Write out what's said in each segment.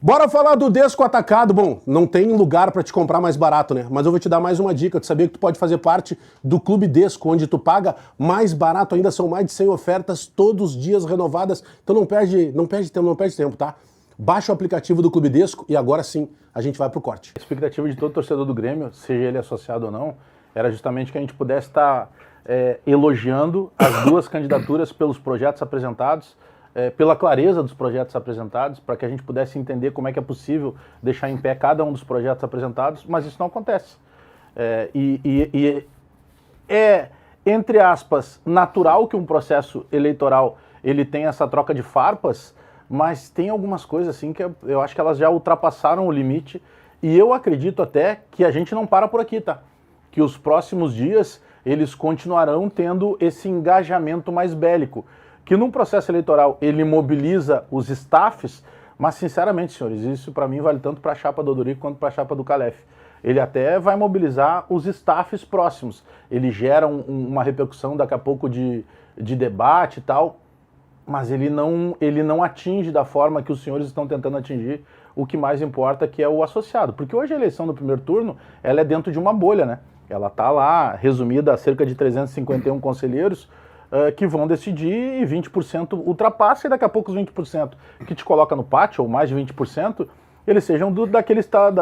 Bora falar do Desco Atacado. Bom, não tem lugar para te comprar mais barato, né? Mas eu vou te dar mais uma dica. Tu sabia que tu pode fazer parte do Clube Desco, onde tu paga mais barato ainda. São mais de 100 ofertas todos os dias renovadas. Então não perde tempo, tá? Baixa o aplicativo do Clube Desco e agora sim a gente vai pro corte. A expectativa de todo torcedor do Grêmio, seja ele associado ou não, era justamente que a gente pudesse estar elogiando as duas candidaturas pelos projetos apresentados, pela clareza dos projetos apresentados, para que a gente pudesse entender como é que é possível deixar em pé cada um dos projetos apresentados, mas isso não acontece. Entre aspas, natural que um processo eleitoral ele tenha essa troca de farpas, mas tem algumas coisas assim que eu acho que elas já ultrapassaram o limite, e eu acredito até que a gente não para por aqui, tá? Que os próximos dias eles continuarão tendo esse engajamento mais bélico, que num processo eleitoral ele mobiliza os staffs, mas sinceramente, senhores, isso para mim vale tanto para a chapa do Odorico quanto para a chapa do Calef. Ele até vai mobilizar os staffs próximos, ele gera uma repercussão daqui a pouco de debate e tal, mas ele não atinge da forma que os senhores estão tentando atingir o que mais importa, que é o associado. Porque hoje a eleição do primeiro turno, ela é dentro de uma bolha, né? Ela está lá resumida a cerca de 351 conselheiros que vão decidir e 20% ultrapassa, e daqui a pouco os 20% que te coloca no pátio, ou mais de 20%, eles sejam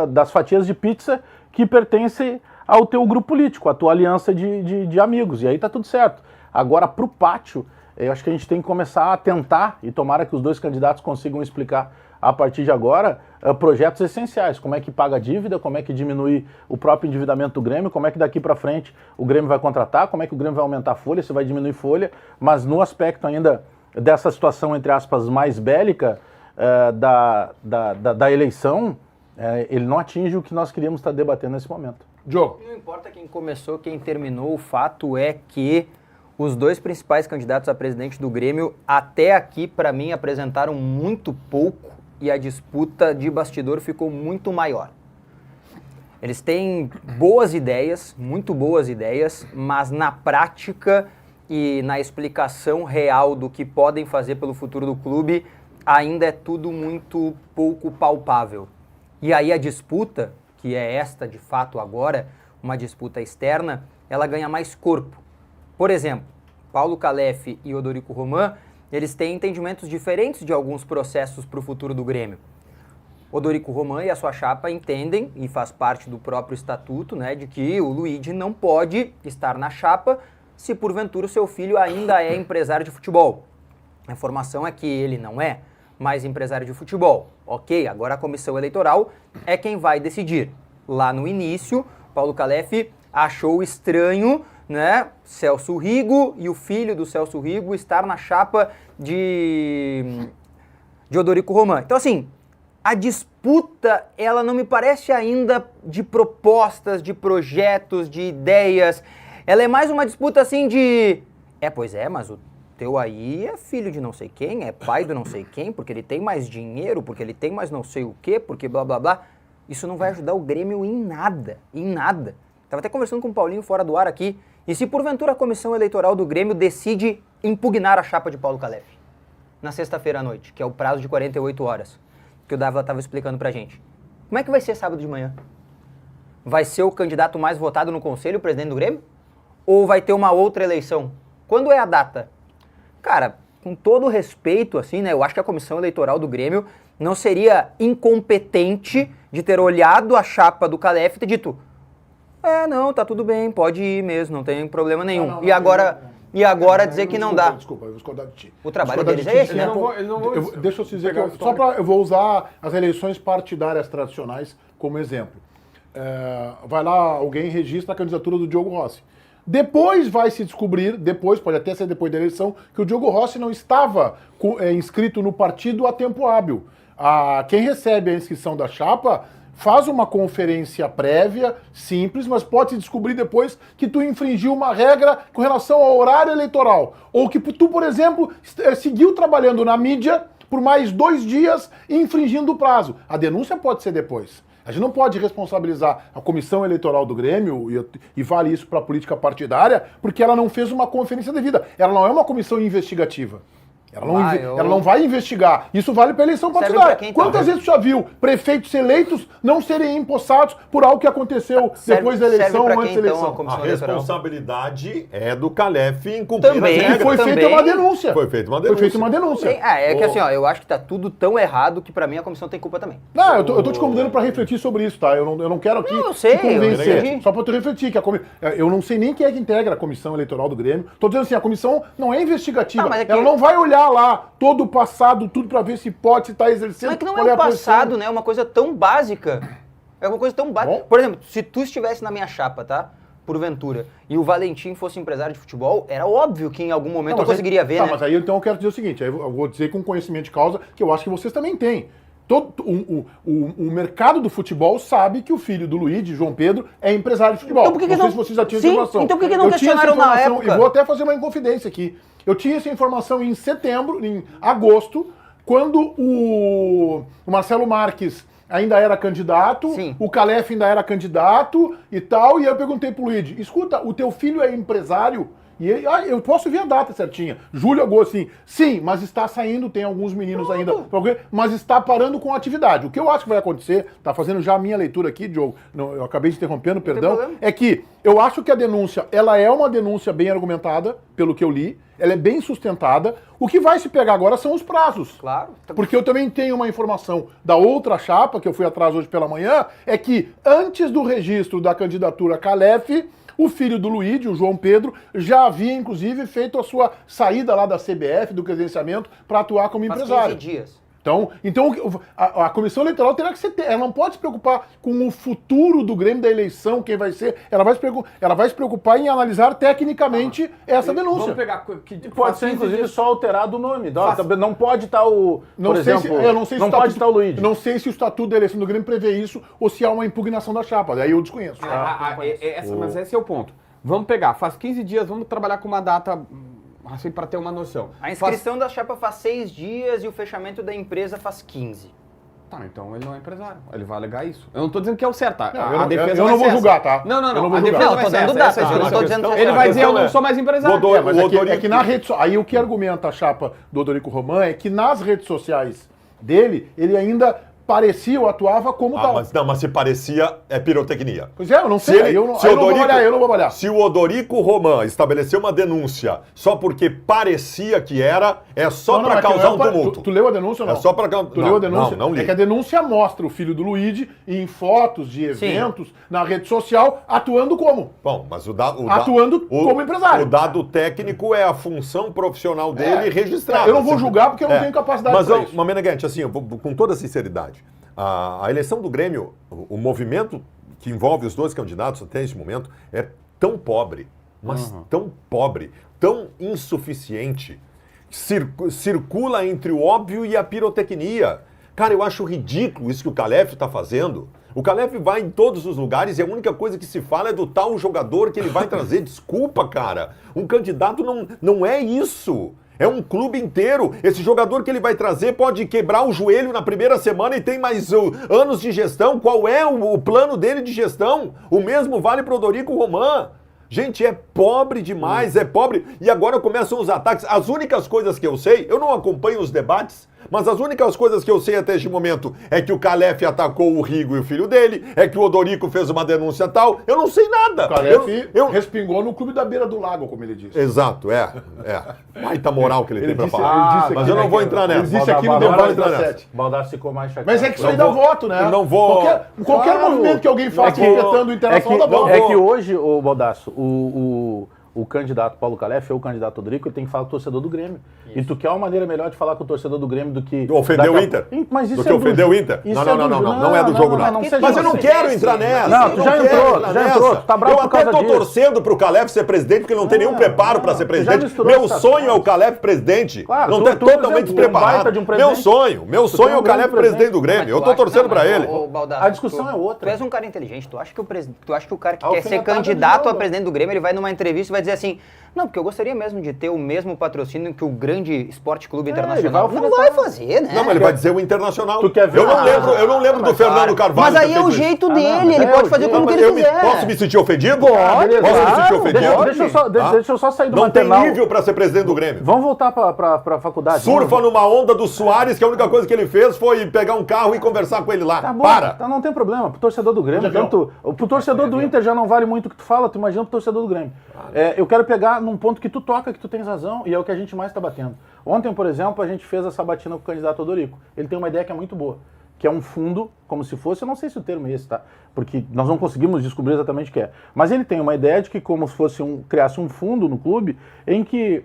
das fatias de pizza que pertencem ao teu grupo político, à tua aliança de amigos, e aí tá tudo certo. Agora, pro pátio, eu acho que a gente tem que começar a tentar, e tomara que os dois candidatos consigam explicar a partir de agora, projetos essenciais, como é que paga a dívida, como é que diminui o próprio endividamento do Grêmio, como é que daqui para frente o Grêmio vai contratar, como é que o Grêmio vai aumentar a folha, se vai diminuir folha, mas no aspecto ainda dessa situação, entre aspas, mais bélica da eleição, ele não atinge o que nós queríamos estar debatendo nesse momento. Joe. Não importa quem começou, quem terminou, o fato é que os dois principais candidatos a presidente do Grêmio, até aqui, para mim, apresentaram muito pouco e a disputa de bastidor ficou muito maior. Eles têm boas ideias, muito boas ideias, mas na prática e na explicação real do que podem fazer pelo futuro do clube, ainda é tudo muito pouco palpável. E aí a disputa, que é esta de fato agora, uma disputa externa, ela ganha mais corpo. Por exemplo, Paulo Calef e Odorico Roman, eles têm entendimentos diferentes de alguns processos para o futuro do Grêmio. Odorico Roman e a sua chapa entendem, e faz parte do próprio estatuto, né, de que o Luigi não pode estar na chapa se porventura o seu filho ainda é empresário de futebol. A informação é que ele não é mais empresário de futebol. Ok, agora a comissão eleitoral é quem vai decidir. Lá no início, Paulo Calef achou estranho, né, Celso Rigo e o filho do Celso Rigo estar na chapa de Odorico Roman. Então, assim, a disputa, ela não me parece ainda de propostas, de projetos, de ideias. Ela é mais uma disputa, assim, de... pois é, mas o teu aí é filho de não sei quem, é pai do não sei quem, porque ele tem mais dinheiro, porque ele tem mais não sei o quê, porque blá, blá, blá. Isso não vai ajudar o Grêmio em nada, em nada. Estava até conversando com o Paulinho fora do ar aqui. E se porventura a comissão eleitoral do Grêmio decide impugnar a chapa de Paulo Calef na sexta-feira à noite, que é o prazo de 48 horas, que o Dávila estava explicando pra gente, como é que vai ser sábado de manhã? Vai ser o candidato mais votado no conselho, o presidente do Grêmio? Ou vai ter uma outra eleição? Quando é a data? Cara, com todo respeito, assim, né, eu acho que a comissão eleitoral do Grêmio não seria incompetente de ter olhado a chapa do Calef e ter dito: não, tá tudo bem, pode ir mesmo, não tem problema nenhum. E agora dizer que não dá. Desculpa, eu vou discordar de ti. O trabalho deles é esse, né? Deixa eu te dizer que eu vou usar as eleições partidárias tradicionais como exemplo. Vai lá, alguém registra a candidatura do Diogo Rossi. Depois vai se descobrir, pode até ser depois da eleição, que o Diogo Rossi não estava inscrito no partido a tempo hábil. Quem recebe a inscrição da chapa faz uma conferência prévia, simples, mas pode se descobrir depois que tu infringiu uma regra com relação ao horário eleitoral. Ou que tu, por exemplo, seguiu trabalhando na mídia por mais 2 dias infringindo o prazo. A denúncia pode ser depois. A gente não pode responsabilizar a comissão eleitoral do Grêmio, e vale isso para a política partidária, porque ela não fez uma conferência devida. Ela não é uma comissão investigativa. Ela não vai investigar. Isso vale para eleição Serve partidária. pra quem, então? Quantas vezes você já viu prefeitos eleitos não serem empossados por algo que aconteceu depois da eleição ou antes da eleição? A responsabilidade é do Calef em cumprir Também, as regras. E foi feita uma denúncia. Foi feita uma Foi feita uma denúncia. É que assim, ó, eu acho que tá tudo tão errado que pra mim a comissão tem culpa também. Não, eu tô te convidando para refletir sobre isso, tá? Eu não quero aqui Não, eu sei, te convencer. eu entendi. Só para tu refletir. Eu não sei nem quem é que integra a comissão eleitoral do Grêmio. Tô dizendo assim, a comissão não é investigativa. Não, mas é que- Ela não vai olhar lá todo o passado, tudo para ver se pode, se tá exercendo. Mas que não qual é a o posição. passado, né? É uma coisa tão básica. É uma coisa tão básica. Bom. Por exemplo, se tu estivesse na minha chapa, tá? Porventura, e o Valentim fosse empresário de futebol, era óbvio que em algum momento Não, eu mas conseguiria ver, tá, né? mas aí então eu quero dizer o seguinte, aí eu vou dizer com conhecimento de causa, que eu acho que vocês também têm. O mercado do futebol sabe que o filho do Luigi, João Pedro, é empresário de futebol. Então por que não que sei não- se vocês já tinham Sim, essa informação. então por que que não Eu tinha essa questionaram na informação, época? E vou até fazer uma inconfidência aqui. Eu tinha essa informação em setembro, em agosto, quando o Marcelo Marques ainda era candidato, Sim. o Calef ainda era candidato e tal, e aí eu perguntei pro Luigi, escuta, o teu filho é empresário? E ele, eu posso ver a data certinha. Julho, agosto, sim, mas está saindo, tem alguns meninos ainda, mas está parando com a atividade. O que eu acho que vai acontecer, tá fazendo já a minha leitura aqui, Diogo, eu acabei te interrompendo, perdão, problema. é que eu acho que a denúncia, ela é uma denúncia bem argumentada, pelo que eu li, ela é bem sustentada. O que vai se pegar agora são os prazos. Claro. Porque eu também tenho uma informação da outra chapa, que eu fui atrás hoje pela manhã, é que antes do registro da candidatura Calef, o filho do Luigi, o João Pedro, já havia, inclusive, feito a sua saída lá da CBF, do credenciamento, para atuar como Faz empresário. 15 dias. Então a comissão eleitoral terá que ser. Ela não pode se preocupar com o futuro do Grêmio da eleição, quem vai ser. Ela vai se preocupar em analisar tecnicamente essa denúncia. Vamos pegar... Pode ser, inclusive, só alterado o nome. Não pode estar o... Não por sei exemplo, se, eu não sei se não o pode estatuto- estar o Luigi. Não sei se o estatuto da eleição do Grêmio prevê isso ou se há uma impugnação da chapa. Daí eu desconheço. Mas esse é o ponto. Vamos pegar, faz 15 dias, vamos trabalhar com uma data, assim, para ter uma noção. A inscrição da chapa faz 6 dias e o fechamento da empresa faz 15. Tá, então ele não é empresário, ele vai alegar isso. Eu não tô dizendo que é o certo, tá? Não, A defesa eu vai não vou ser julgar, essa. tá? Não, Eu não vou a julgar. defesa Não, vai tô ser dando essa, data, essa é a eu não questão. tô dizendo Ele vai dizer, eu não é- sou mais empresário. Mas é que na rede aí o que argumenta a chapa do Odorico Roman é que nas redes sociais dele, ele ainda parecia ou atuava como tal. Mas se parecia, é pirotecnia. Pois é, eu não sei, eu não vou avaliar. Se o Odorico Roman estabeleceu uma denúncia só porque parecia que era, é só Não, para é que causar não um é tumulto. Tu leu a denúncia ou não? É só pra Tu leu a denúncia? Não li. É que a denúncia mostra o filho do Luigi em fotos de eventos na rede social atuando como? Bom, mas Atuando como empresário. O dado técnico é a função profissional dele registrada. Eu não vou julgar porque eu não tenho capacidade mas, pra isso. Mas, Meneghete, assim, com toda sinceridade, a eleição do Grêmio, o movimento que envolve os dois candidatos até esse momento é tão pobre, mas tão pobre, tão insuficiente, circula entre o óbvio e a pirotecnia. Cara, eu acho ridículo isso que o Calef está fazendo. O Calef vai em todos os lugares e a única coisa que se fala é do tal jogador que ele vai trazer. Desculpa, cara. Um candidato não é isso. É um clube inteiro. Esse jogador que ele vai trazer pode quebrar o joelho na primeira semana e tem mais anos de gestão. Qual é o plano dele de gestão? O mesmo vale para o Odorico Roman. Gente, é pobre demais, é pobre. E agora começam os ataques. As únicas coisas que eu sei, eu não acompanho os debates, mas as únicas coisas que eu sei até este momento é que o Calef atacou o Rigo e o filho dele, é que o Odorico fez uma denúncia tal. Eu não sei nada. O Calef respingou no clube da beira do lago, como ele disse. Exato, baita moral que ele tem pra disse- falar. ele disse Mas aqui, eu não né, vou que- entrar ele nessa. disse aqui no Não debate vou entrar da nessa. Sete. Baldassi ficou mais chateado. Mas é que isso aí Não dá vou- voto, né? eu não vou- Qualquer Claro. movimento que alguém faça afetando o Internacional dá voto. É que hoje, o Baldasso, o candidato Paulo Calef ou o candidato Odorico, ele tem que falar com o torcedor do Grêmio. E tu quer uma maneira melhor de falar com o torcedor do Grêmio do que... Ofender o Inter? Mas isso Do que é ofender o Inter? isso Não é do jogo, não. seja Mas eu não assim. quero entrar nessa. Não, tu eu já quero entrou, entrar tu já nessa. entrou, tu tá bravo Eu por até causa tô disso. torcendo pro Calef ser presidente, porque ele não tem nenhum preparo pra ser tu já presidente. misturou Meu essas sonho é coisas. o Calef presidente. Claro, Não tu- tá tu, por totalmente exemplo, um baita preparado. de um Meu presidente. sonho Tu é tem um o Calef grande presidente do Grêmio. Eu tô torcendo pra ele. Baldasso, A discussão é outra. Tu és um cara inteligente. Tu acha que o cara que A quer ser alfinetada candidato de a jogo. presidente do Grêmio, ele vai numa entrevista e vai dizer assim: Não, porque eu gostaria mesmo de ter o mesmo patrocínio que o grande Esporte Clube ele Internacional. vai Não vai fazer, né? Não, mas ele vai dizer o Internacional. Tu quer ver? Eu não lembro do Fernando Carvalho. Mas aí ter é o feito isso. jeito não, dele, mas ele é pode o fazer jeito. como Mas ele quiser. posso me sentir ofendido? Beleza, Posso me sentir ofendido? Deixa eu só sair do Não tem maternal. nível pra ser presidente do Grêmio. Vamos voltar pra faculdade. Surfa numa onda do Soares, que a única coisa que ele fez foi pegar um carro e conversar com ele lá. Tá bom, Para! então não tem problema. Pro torcedor do Grêmio, pro torcedor do Inter já não vale muito o que tu fala, tu imagina pro torcedor do Grêmio. Eu quero pegar num ponto que tu toca, que tu tens razão, e é o que a gente mais tá batendo. Ontem, por exemplo, a gente fez a sabatina com o candidato Odorico. Ele tem uma ideia que é muito boa, que é um fundo, como se fosse, eu não sei se o termo é esse, tá? Porque nós não conseguimos descobrir exatamente o que é. Mas ele tem uma ideia de que como se fosse criasse um fundo no clube em que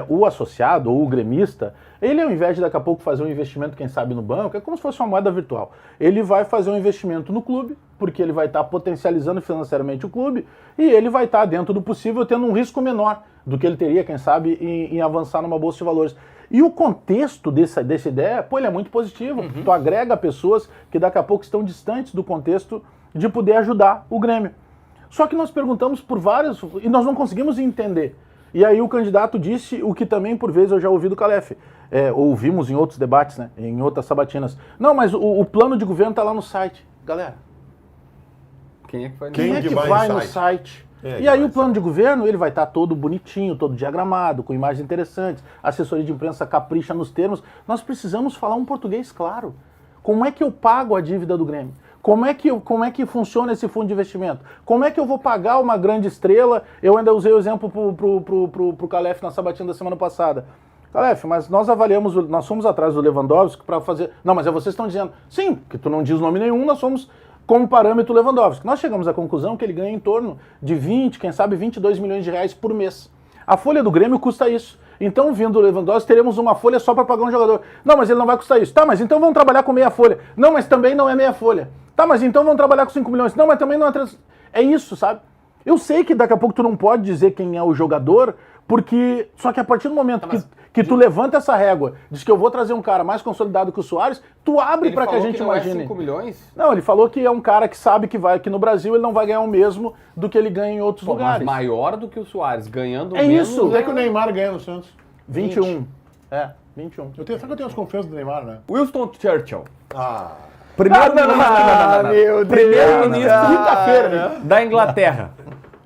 o associado ou o gremista, ele ao invés de daqui a pouco fazer um investimento, quem sabe, no banco, é como se fosse uma moeda virtual. Ele vai fazer um investimento no clube, porque ele vai estar potencializando financeiramente o clube, e ele vai estar, dentro do possível, tendo um risco menor do que ele teria, quem sabe, em avançar numa bolsa de valores. E o contexto dessa ideia, ele é muito positivo. Tu agrega pessoas que daqui a pouco estão distantes do contexto de poder ajudar o Grêmio. Só que nós perguntamos por vários, e nós não conseguimos entender. E aí o candidato disse o que também, por vezes, eu já ouvi do Calef. Ouvimos em outros debates, né, em outras sabatinas. Não, mas o plano de governo está lá no site. Galera, Quem é que vai quem é que vai no site? E aí o plano de governo, ele vai estar todo bonitinho, todo diagramado, com imagens interessantes, a assessoria de imprensa capricha nos termos. Nós precisamos falar um português claro. Como é que eu pago a dívida do Grêmio? Como é que funciona esse fundo de investimento? Como é que eu vou pagar uma grande estrela? Eu ainda usei o exemplo pro Calef na sabatina da semana passada. Calef, mas nós avaliamos, nós fomos atrás do Lewandowski para fazer... Não, mas vocês estão dizendo... Sim, que tu não diz nome nenhum, nós fomos como parâmetro Lewandowski. Nós chegamos à conclusão que ele ganha em torno de 20, quem sabe 22 milhões de reais por mês. A folha do Grêmio custa isso. Então, vindo o Lewandowski, teremos uma folha só para pagar um jogador. Não, mas ele não vai custar isso. Tá, mas então vamos trabalhar com meia folha. Não, mas também não é meia folha. Tá, mas então vamos trabalhar com 5 milhões. Não, mas também não é... É isso, sabe? Eu sei que daqui a pouco tu não pode dizer quem é o jogador, porque... Só que a partir do momento que tu levanta essa régua, diz que eu vou trazer um cara mais consolidado que o Soares, tu abre para que a gente imagine. 5 milhões? Não, ele falou que é um cara que sabe que no Brasil ele não vai ganhar o mesmo do que ele ganha em outros lugares. Mas maior do que o Soares, ganhando É menos... isso. Quanto é que o Neymar ganha no Santos? 21. 21. Sabe que eu tenho as confianças do Neymar, né? Winston Churchill. Meu Deus. Primeiro-ministro Quinta-feira, né? da Inglaterra.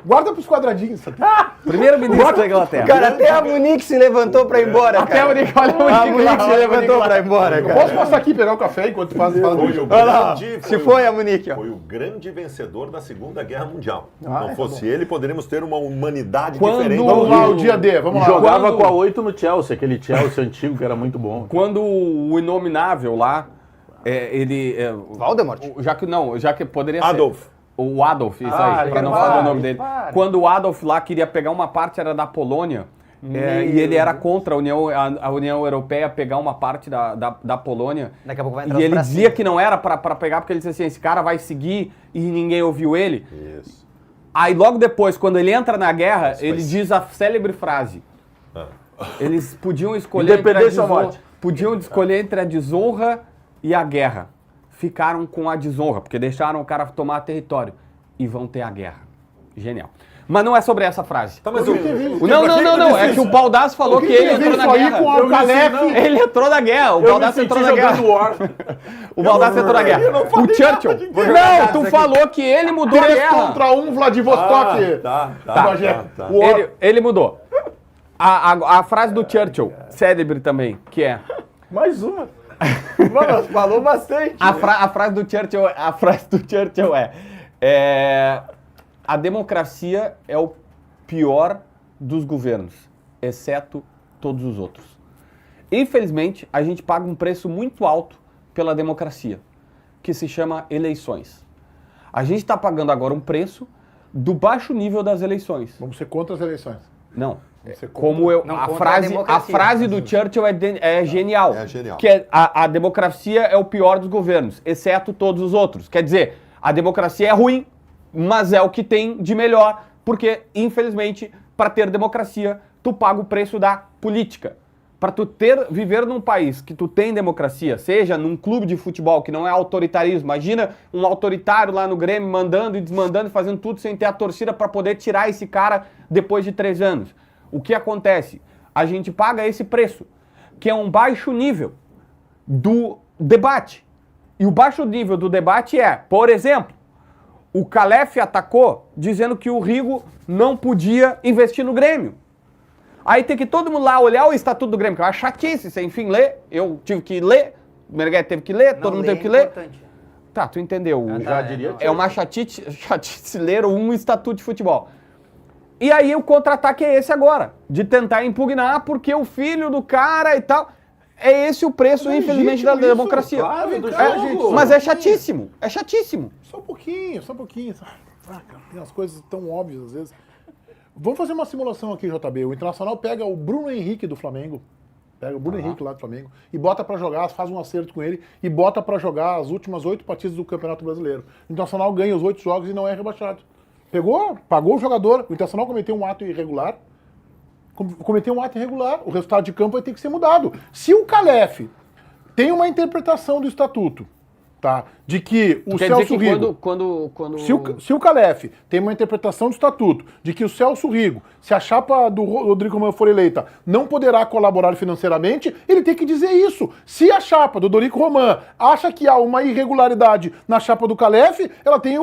Guarda pros quadradinhos isso aqui. Primeiro-ministro da Inglaterra. Cara, até a Munique se levantou pra ir embora, Até cara. a Munique, olha A Munique se levantou pra ir embora, Eu cara. posso passar aqui e pegar o café enquanto tu fala do Foi o jogo? grande, Se foi a Munique, ó. foi o grande vencedor da Segunda Guerra Mundial. Ah, Não tá fosse ele, poderíamos ter uma humanidade Quando- diferente. Vamos lá, o dia D, vamos lá. Jogava Quando- com a 8 no Chelsea, aquele Chelsea antigo que era muito bom. Quando o inominável lá, Voldemort. já que poderia Adolf. ser... O Adolf, isso Ah, aí, pra não pare, falar o nome dele. pare. Quando o Adolf lá queria pegar uma parte, era da Polônia, e ele era contra a União Europeia pegar uma parte da Polônia. Daqui a pouco vai entrar E os ele bracinhos. dizia que não era pra pegar, porque ele disse assim, esse cara vai seguir e ninguém ouviu ele. Isso. Aí logo depois, quando ele entra na guerra, ele diz a célebre frase. Eles podiam escolher Independência ou morte. podiam escolher entre a desonra e a guerra. Ficaram com a desonra, porque deixaram o cara tomar território. E vão ter a guerra. Genial. Mas não é sobre essa frase. Tá, mas Não. É que o Baldassi falou que ele entrou na isso aí guerra. com o Calef? Ele entrou na guerra. O Baldassi entrou na guerra. O Baldassi entrou na guerra. O Churchill. Não, tu falou que ele mudou a 3 guerra. contra 1, Vladivostok. Tá. Bagé. O Or- Ele mudou. A frase do Churchill, célebre também, que é... Mais uma. Mano, falou bastante. A frase do Churchill é a democracia é o pior dos governos, exceto todos os outros. Infelizmente, a gente paga um preço muito alto pela democracia, que se chama eleições. A gente está pagando agora um preço do baixo nível das eleições. Vamos ser contra as eleições. Não. Vamos ser Como eu, Não, a contra a frase democracia. do Churchill é genial. É genial. Que é a democracia é o pior dos governos, exceto todos os outros. Quer dizer, a democracia é ruim, mas é o que tem de melhor, porque, infelizmente, para ter democracia, tu paga o preço da política. Para tu viver num país que tu tem democracia, seja num clube de futebol que não é autoritarismo, imagina um autoritário lá no Grêmio mandando e desmandando e fazendo tudo sem ter a torcida para poder tirar esse cara depois de 3 anos. O que acontece? A gente paga esse preço, que é um baixo nível do debate. E o baixo nível do debate é, por exemplo, o Calef atacou dizendo que o Rigo não podia investir no Grêmio. Aí tem que todo mundo lá olhar o estatuto do Grêmio, que é uma chatice, sem enfim ler. Eu tive que ler, o Meneghetti teve que ler, todo mundo teve que ler. Tá, tu entendeu. Já diria que É uma chatice ler um estatuto de futebol. E aí o contra-ataque é esse agora, de tentar impugnar porque o filho do cara e tal. É esse o preço, infelizmente, da democracia. Claro, do É, jogo. mas é chatíssimo, é chatíssimo. Só um pouquinho, só um pouquinho. Ah, cara, tem umas coisas tão óbvias às vezes. Vamos fazer uma simulação aqui, JB. O Internacional pega o Bruno Henrique do Flamengo, pega o Bruno Henrique lá do Flamengo, e bota pra jogar, faz um acerto com ele, e bota pra jogar as últimas 8 partidas do Campeonato Brasileiro. O Internacional ganha os 8 jogos e não é rebaixado. Pegou, pagou o jogador, o Internacional cometeu um ato irregular, o resultado de campo vai ter que ser mudado. Se o Calef tem uma interpretação do estatuto, tá, de que o Quer dizer Celso que Rigo... quando... Se o Calef tem uma interpretação do estatuto de que o Celso Rigo, se a chapa do Rodrigo Romão for eleita, não poderá colaborar financeiramente, ele tem que dizer isso. Se a chapa do Dorico Roman acha que há uma irregularidade na chapa do Calef, ela tem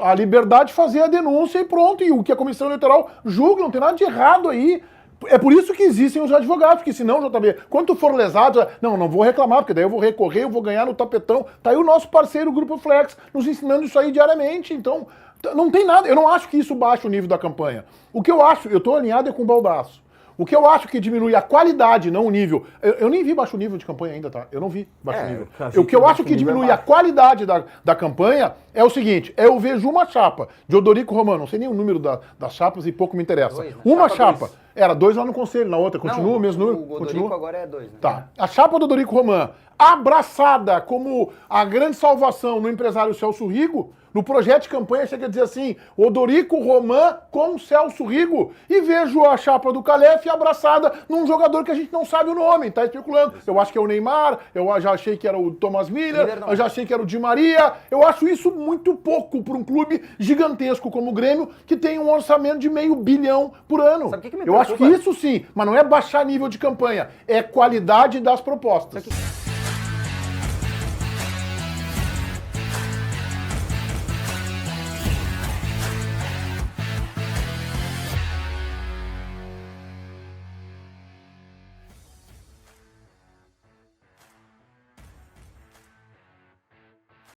a liberdade de fazer a denúncia e pronto. E o que a Comissão Eleitoral julga, não tem nada de errado aí. É por isso que existem os advogados, porque senão, JB, quando tu for lesado, não vou reclamar, porque daí eu vou recorrer, eu vou ganhar no tapetão. Tá aí o nosso parceiro, o Grupo Flex, nos ensinando isso aí diariamente. Então, não tem nada, eu não acho que isso baixe o nível da campanha. O que eu acho, eu tô alinhado é com o Baldasso. O que eu acho que diminui a qualidade, não o nível. Eu nem vi baixo nível de campanha ainda, tá? Eu não vi baixo nível. O que eu acho que diminui a qualidade da campanha é o seguinte: eu vejo uma chapa de Odorico Romano, não sei nem o número das chapas e pouco me interessa. 2, né? Uma Chapa chapa. Era 2 lá no conselho, na outra continua o mesmo número? O Odorico agora é 2, né? Tá. A chapa do Dorico Roman, abraçada como a grande salvação no empresário Celso Rigo, no projeto de campanha chega a dizer assim, Odorico Roman com Celso Rigo, e vejo a chapa do Calef abraçada num jogador que a gente não sabe o nome, tá especulando. Eu acho que é o Neymar, eu já achei que era o Thomas Miller, eu já achei que era o Di Maria. Eu acho isso muito pouco para um clube gigantesco como o Grêmio, que tem um orçamento de $500 milhão por ano. Sabe o que me Eu acho que preocupa? isso sim, mas não é baixar nível de campanha, é qualidade das propostas.